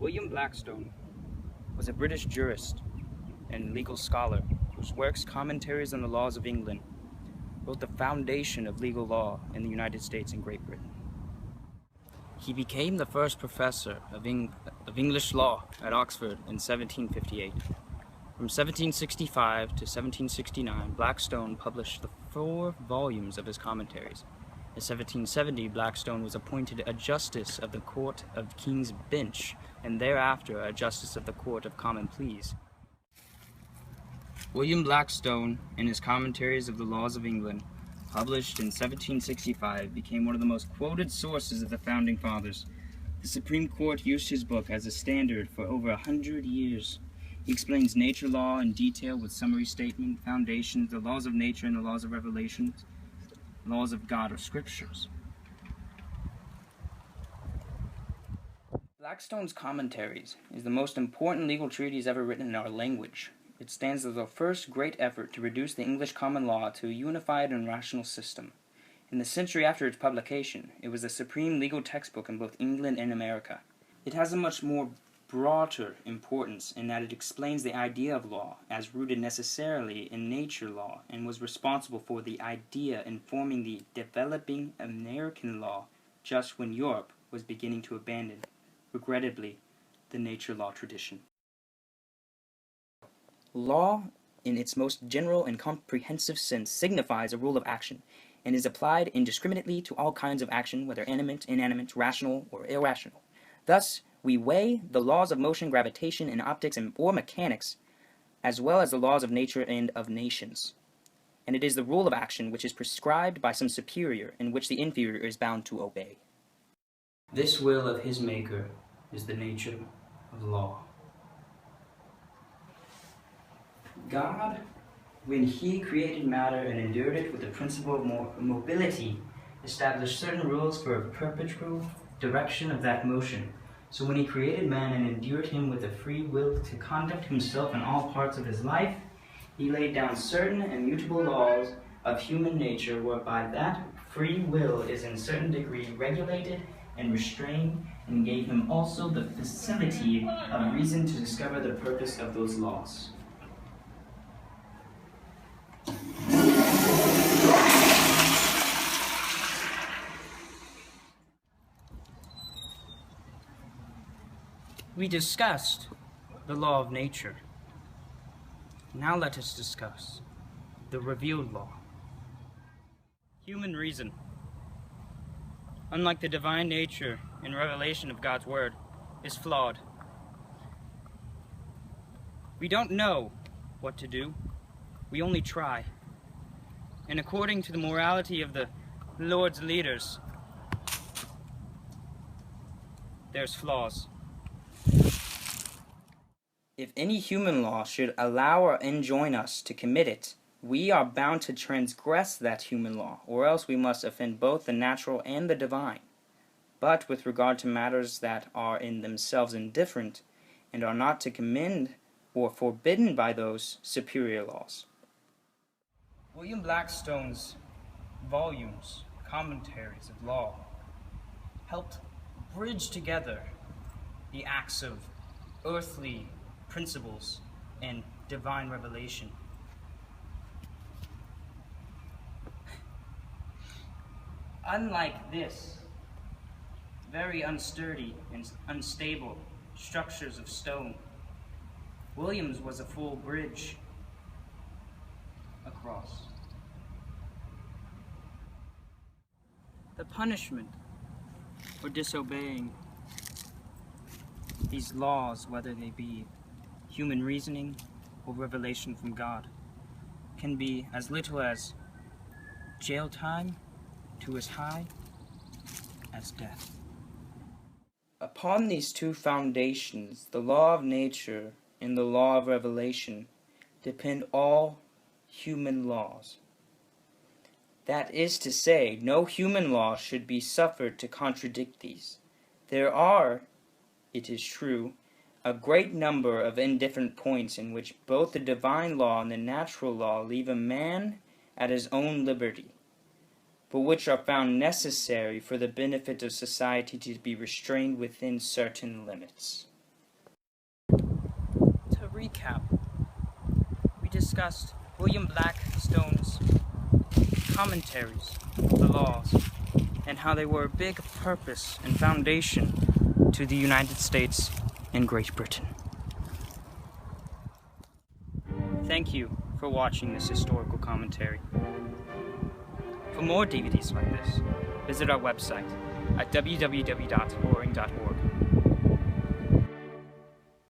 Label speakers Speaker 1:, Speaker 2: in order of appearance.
Speaker 1: William Blackstone was a British jurist and legal scholar whose works, Commentaries on the Laws of England, wrote the foundation of legal law in the United States and Great Britain. He became the first professor of English law at Oxford in 1758. From 1765 to 1769, Blackstone published the 4 volumes of his commentaries. In 1770, Blackstone was appointed a Justice of the Court of King's Bench, and thereafter a Justice of the Court of Common Pleas. William Blackstone, in his Commentaries of the Laws of England, published in 1765, became one of the most quoted sources of the Founding Fathers. The Supreme Court used his book as a standard for over 100 years. He explains nature law in detail with summary statement, foundations, the laws of nature and the laws of revelations, laws of God or scriptures. Blackstone's Commentaries is the most important legal treatise ever written in our language. It stands as the first great effort to reduce the English common law to a unified and rational system. In the century after its publication, it was the supreme legal textbook in both England and America. It has a much more broader importance in that it explains the idea of law as rooted necessarily in nature law and was responsible for the idea informing the developing American law just when Europe was beginning to abandon, regrettably, the nature law tradition. Law, in its most general and comprehensive sense, signifies a rule of action and is applied indiscriminately to all kinds of action, whether animate, inanimate, rational, or irrational. Thus, we weigh the laws of motion, gravitation, and optics or mechanics, as well as the laws of nature and of nations. And it is the rule of action which is prescribed by some superior, and which the inferior is bound to obey. This will of his maker is the nature of law. God, when he created matter and endued it with the principle of mobility, established certain rules for a perpetual direction of that motion. So when he created man and endued him with a free will to conduct himself in all parts of his life, he laid down certain immutable laws of human nature whereby that free will is in certain degree regulated and restrained, and gave him also the facility of reason to discover the purpose of those laws. We discussed the law of nature. Now let us discuss the revealed law. Human reason, unlike the divine nature and revelation of God's word, is flawed. We don't know what to do. We only try. And according to the morality of the Lord's leaders, there's flaws. If any human law should allow or enjoin us to commit it, we are bound to transgress that human law, or else we must offend both the natural and the divine. But with regard to matters that are in themselves indifferent, and are not to commend or forbidden by those superior laws. William Blackstone's volumes, Commentaries of Law, helped bridge together the acts of earthly principles and divine revelation. Unlike this, very unsturdy and unstable structures of stone, William's was a full bridge across. The punishment for disobeying these laws, whether they be human reasoning or revelation from God, can be as little as jail time to as high as death. Upon these two foundations, the law of nature and the law of revelation, depend all human laws. That is to say, no human law should be suffered to contradict these. There are, it is true, a great number of indifferent points in which both the divine law and the natural law leave a man at his own liberty, but which are found necessary for the benefit of society to be restrained within certain limits. recap, we discussed William Blackstone's commentaries of the laws and how they were a big purpose and foundation to the United States and Great Britain. Thank you for watching this historical commentary. For more DVDs like this, visit our website at www.boring.org.